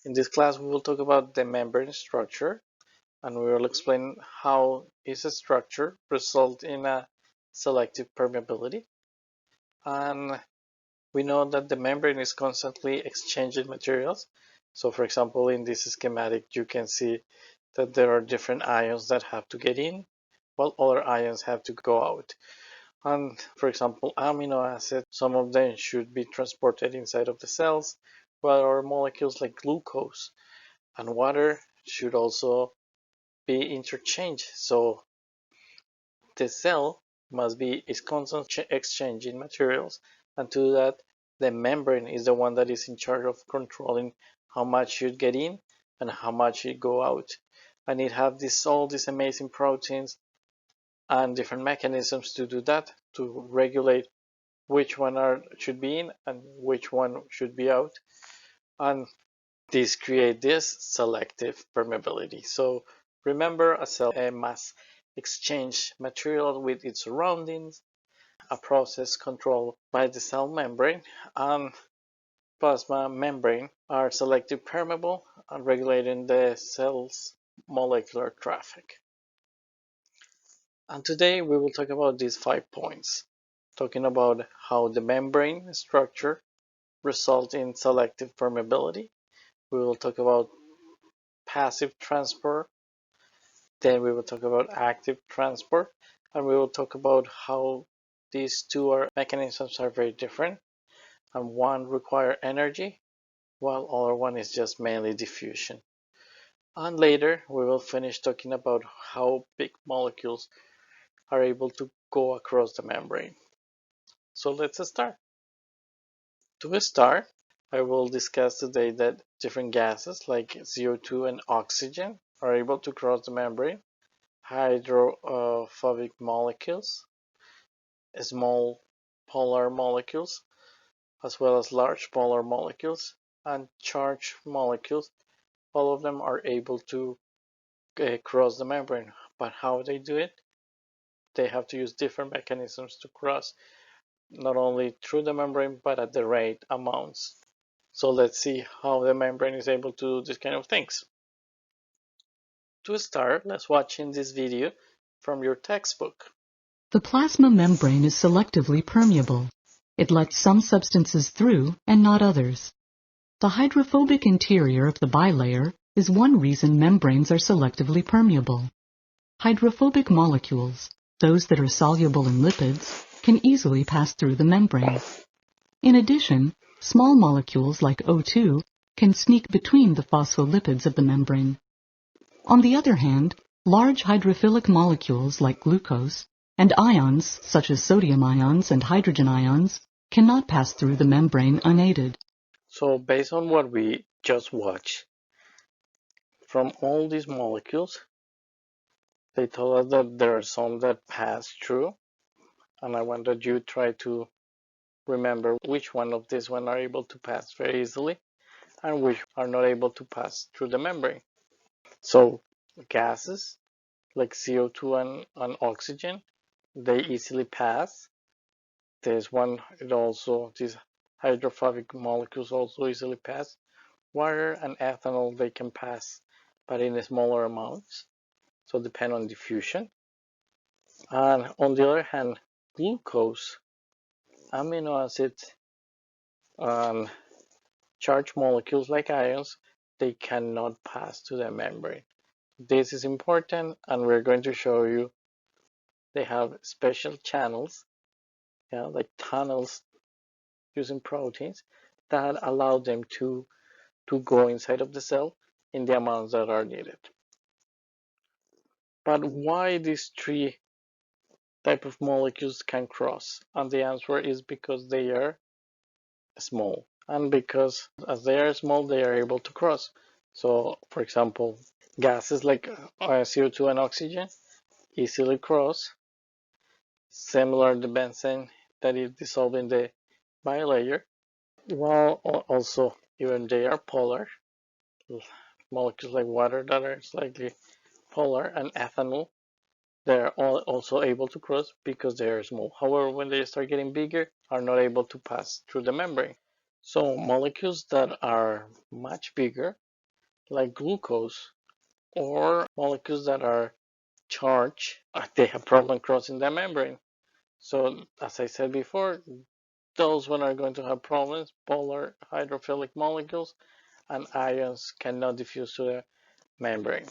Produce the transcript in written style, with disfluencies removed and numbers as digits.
In this class, we will talk about the membrane structure, and we will explain how is a structure result in a selective permeability. And we know that the membrane is constantly exchanging materials. So for example, in this schematic, you can see that there are different ions that have to get in, while other ions have to go out. And for example, amino acids, some of them should be transported inside of the cells, while our molecules like glucose and water should also be interchanged. So the cell must be is constantly exchanging materials, and to do that, the membrane is the one that is in charge of controlling how much should get in and how much should go out. And it have all these amazing proteins and different mechanisms to do that, to regulate which one should be in and which one should be out. And this create this selective permeability. So remember, a cell must exchange material with its surroundings, a process controlled by the cell membrane, and plasma membrane are selective permeable and regulating the cell's molecular traffic. And today we will talk about these 5 points, talking about how the membrane structure results in selective permeability. We will talk about passive transport, then we will talk about active transport, and we will talk about how these mechanisms are very different, and one requires energy while other one is just mainly diffusion. And later we will finish talking about how big molecules are able to go across the membrane. So let's start. To start, I will discuss today that different gases like CO2 and oxygen are able to cross the membrane, hydrophobic molecules, small polar molecules, as well as large polar molecules, and charged molecules. All of them are able to cross the membrane. But how they do it? They have to use different mechanisms to cross, not only through the membrane, but at the right amounts. So let's see how the membrane is able to do these kind of things. To start, let's watch in this video from your textbook. The plasma membrane is selectively permeable. It lets some substances through and not others. The hydrophobic interior of the bilayer is one reason membranes are selectively permeable. Hydrophobic molecules, those that are soluble in lipids, can easily pass through the membrane. In addition, small molecules like O2 can sneak between the phospholipids of the membrane. On the other hand, large hydrophilic molecules like glucose and ions such as sodium ions and hydrogen ions cannot pass through the membrane unaided. So based on what we just watched, from all these molecules, they told us that there are some that pass through, and I want that you try to remember which one of these one are able to pass very easily and which are not able to pass through the membrane. So gases like CO2 and oxygen, they easily pass. There's one, these hydrophobic molecules also easily pass. Water and ethanol, they can pass, but in smaller amounts, so depend on diffusion. And on the other hand, glucose, amino acids, and charged molecules like ions, they cannot pass to the membrane. This is important, and we're going to show you they have special channels, like tunnels using proteins that allow them to go inside of the cell in the amounts that are needed. But why these 3 type of molecules can cross? And the answer is because they are small, and because as they are small, they are able to cross. So for example, gases like CO2 and oxygen easily cross, similar to benzene that is dissolved in the bilayer, while also even they are polar, molecules like water that are slightly polar, and ethanol, they're also able to cross because they are small. However, when they start getting bigger, are not able to pass through the membrane. So molecules that are much bigger like glucose, or molecules that are charged, they have problem crossing the membrane. So as I said before, those one are going to have problems. Polar hydrophilic molecules and ions cannot diffuse to the membrane.